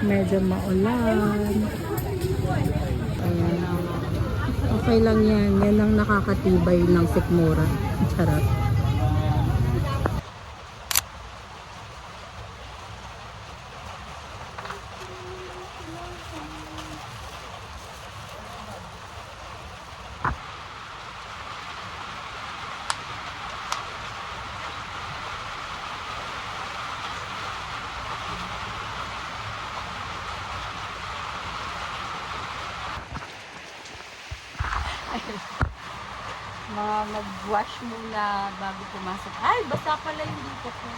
Medyo maulan. Ayan. Okay lang yan. Yan ang nakakatibay ng sikmura. Charot. Mag-wash muna bago pumasok. Ay, basta pala yung dito ko.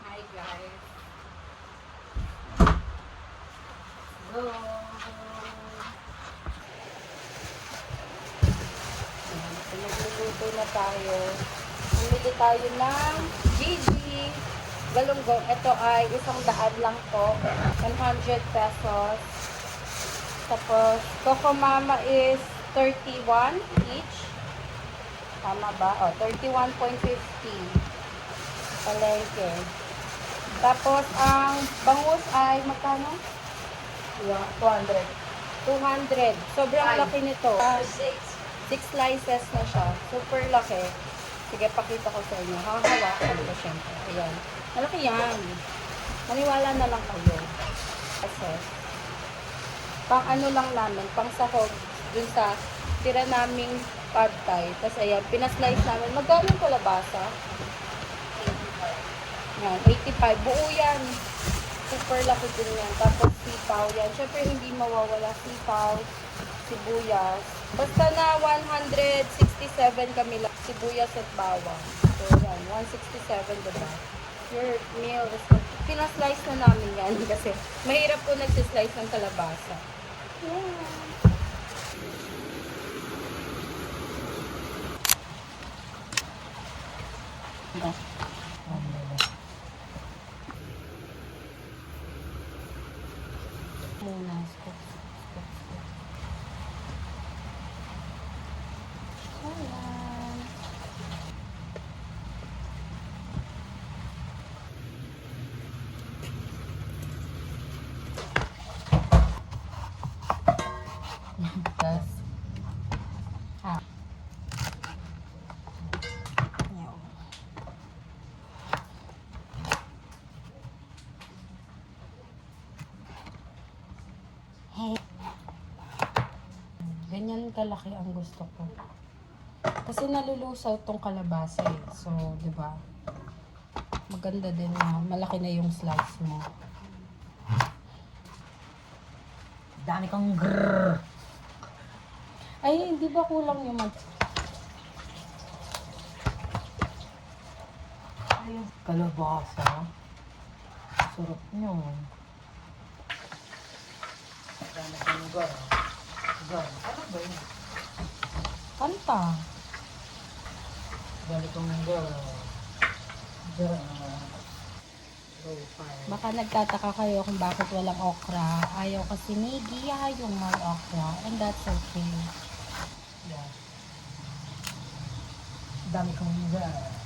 Hi guys. Go. Nagluluto na tayo. Bumili tayo ng Gigi Galunggong. Ito ay 100 lang po. 100 pesos. Tapos, Coco Mama is 31 each. Tama ba? O, 31.50. Palengke. Tapos, ang bangus ay magkano? 200. 200. Sobrang laki nito. 6 slices na siya. Super laki. Sige, pakita ko sa inyo. Hahawakan ko syempre. Ayan. Malaki yan. Maniwala na lang kayo. Kasi, pang ano lang namin, pang sahog dun sa tira naming pad thai. Tapos ayan, pinaslice namin. Magkano yung kalabasa? 85. Yan, 85. Buo yan. Super laki din yan. Tapos sipaw yan. Syempre hindi mawawala sipaw, sibuyas. Basta na 167 kami lang. Sibuyas at bawang. So yan, 167 diba? Your meal is pinaslice na namin yan kasi mahirap po nagsislice ng kalabasa. Yeah. Muna, scoop. Ayan. Tapos, ganyan kalaki ang gusto ko. Kasi nalulusaw tong kalabasa eh. So, di ba? Maganda din na malaki na yung slice mo. Dami kang grrrr. Ay, hindi ba kulang yung Kalabasa. Sarap nyo. Dami kang grrrr. Ano ba yun? Kanta. Dami kang grrrr. Baka nagtataka kayo kung bakit walang okra. Ayaw kasi ni Gia yung may okra. And that's okay. Yeah. Dami kang grrrr.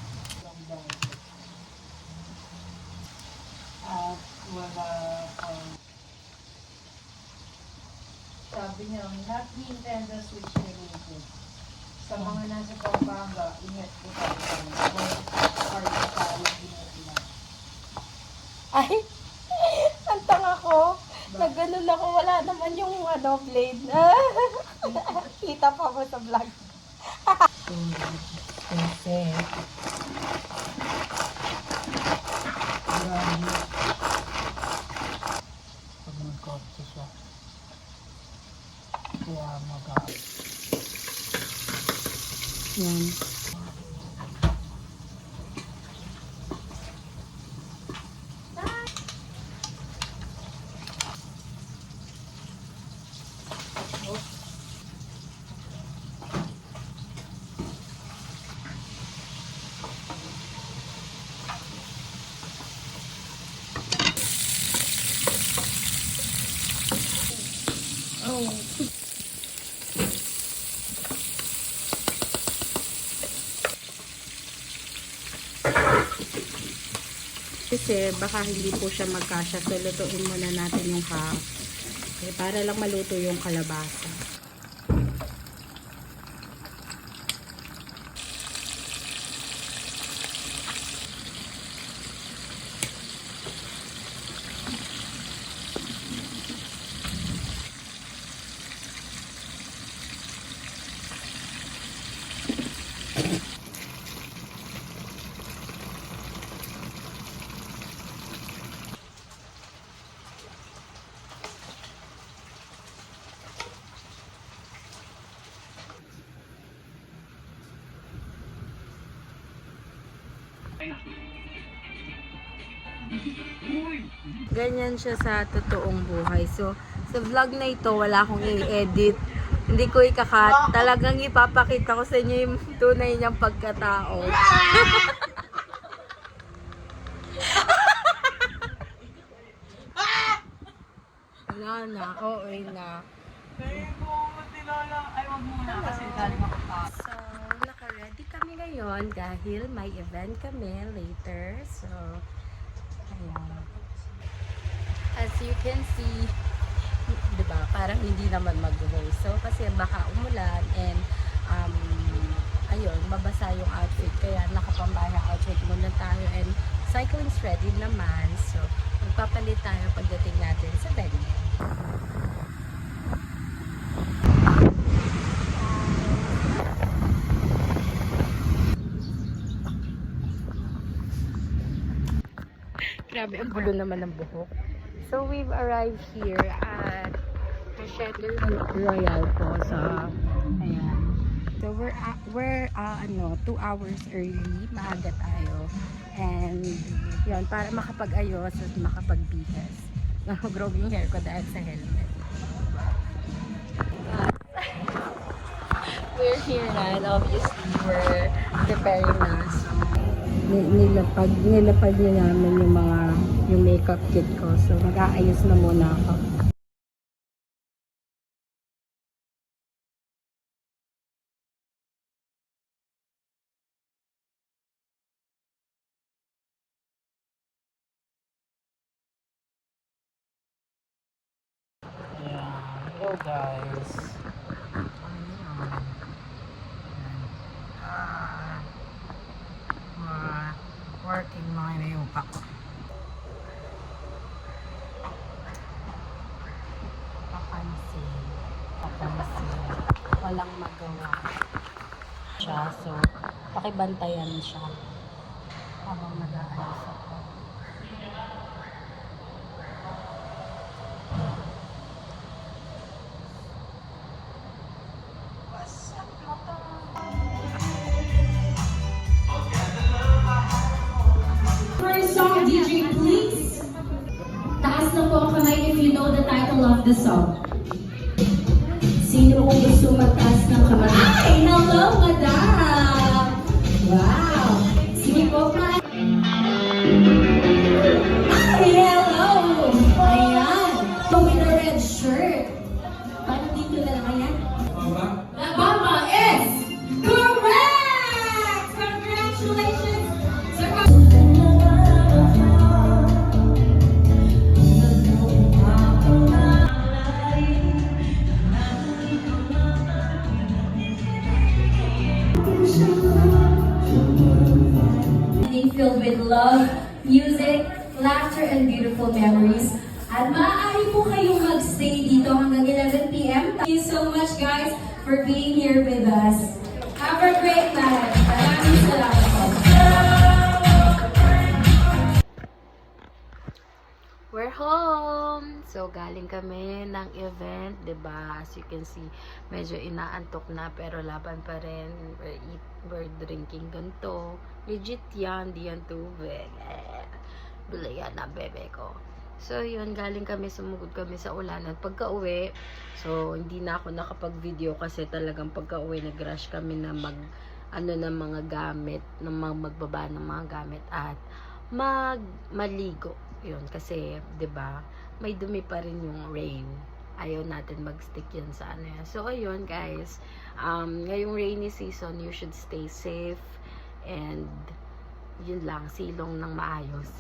At wala kang sabi niya, not Nintendo Switch related. Sa mga nasa Pampanga, ingat po tayo or tayo ingat na. Ay, ang tanga ko. Nagganon ako. Wala naman yung blade. Kita pa mo sa vlog. Kasi grabe pag nagkotse siya kaya Yan. Kasi baka hindi po siya magkasya. So, lutuin muna natin yung half. Okay, para lang maluto yung kalabasa. Ganyan siya sa totoong buhay. So, sa vlog na ito, wala akong i-edit. Hindi ko ikakat. Talagang ipapakita ko sa inyo yung tunay niyang pagkatao. Wala na. Okay na. So, naka-ready kami ngayon dahil may event kami later. So, ayan. As you can see, diba, parang hindi naman mag-voice. So, kasi baka umulan and ayun, mabasa yung outfit. Kaya nakapambaya outfit muna tayo and cycling's ready naman. So, magpapalit tayo pagdating natin sa venue. Grabe, ang gulo naman ng buhok. So, we've arrived here at Chateau Royal po. So, ayan. So, we're 2 hours early. Maaga tayo. And, yun, para makapag-ayos at makapag-bihis. Grove yung hair ko dahil sa helmet. We're here na and obviously we're preparing na. So, nilapag niya namin yung makeup kit ko. So, mag-aayos na muna ako. Yeah. Hello guys. Working mga inayupak ko. Papansin. Walang magawa siya. So, pakibantayan siya habang nag-aayos ako. First song, DJ, please. Taas na po ang kamay if you know the title of the song. Sino kung gusto magtaas ng kamay? Ay, hello, madam! Wow! Sige po, ma. Ay, hello! Ayan. With a red shirt. Parang dito na lang, ayan. Bamba is correct! Congratulations! Filled with love, music, laughter, and beautiful memories. At maaari po kayong magstay dito hanggang 11 p.m. Thank you so much, guys, for being here with us. Have a great night. Maraming salamat po. We're home! So, galing kami ng event, diba? As you can see, medyo inaantok na, pero laban pa rin. We're drinking ganito. Legit yan, di yan tubig. Bili yan na bebe ko. So, yun, galing kami, sumugod kami sa ulan. At pagka-uwi, so, hindi na ako nakapag-video kasi talagang pagka-uwi, nag-rush kami na ng mga gamit, magbaba ng mga gamit at maligo. Yun, kasi, 'di ba, may dumi pa rin yung rain. Ayaw natin mag-stick yan sa ano yan. So, ayun, guys. Ngayong rainy season, you should stay safe and Yun lang, silong ng maayos.